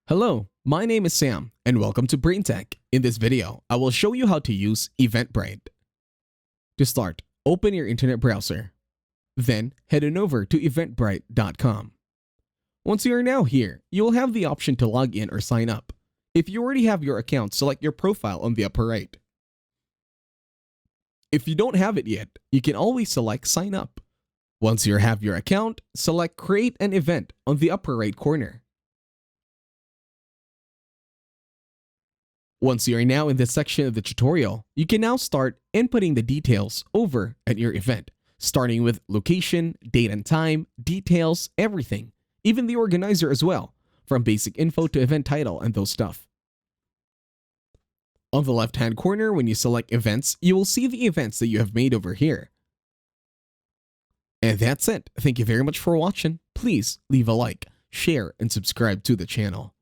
Hello, my name is Sam, and welcome to BrainTech. In this video, I will show you how to use Eventbrite. To start, open your internet browser. Then, head on over to eventbrite.com. Once you are now here, you will have the option to log in or sign up. If you already have your account, select your profile on the upper right. If you don't have it yet, you can always select Sign Up. Once you have your account, select Create an Event on the upper right corner. Once you are now in this section of the tutorial, you can now start inputting the details over at your event, starting with location, date and time, details, everything, even the organizer as well, from basic info to event title and those stuff. On the left-hand corner, when you select events, you will see the events that you have made over here. And that's it. Thank you very much for watching. Please leave a like, share, and subscribe to the channel.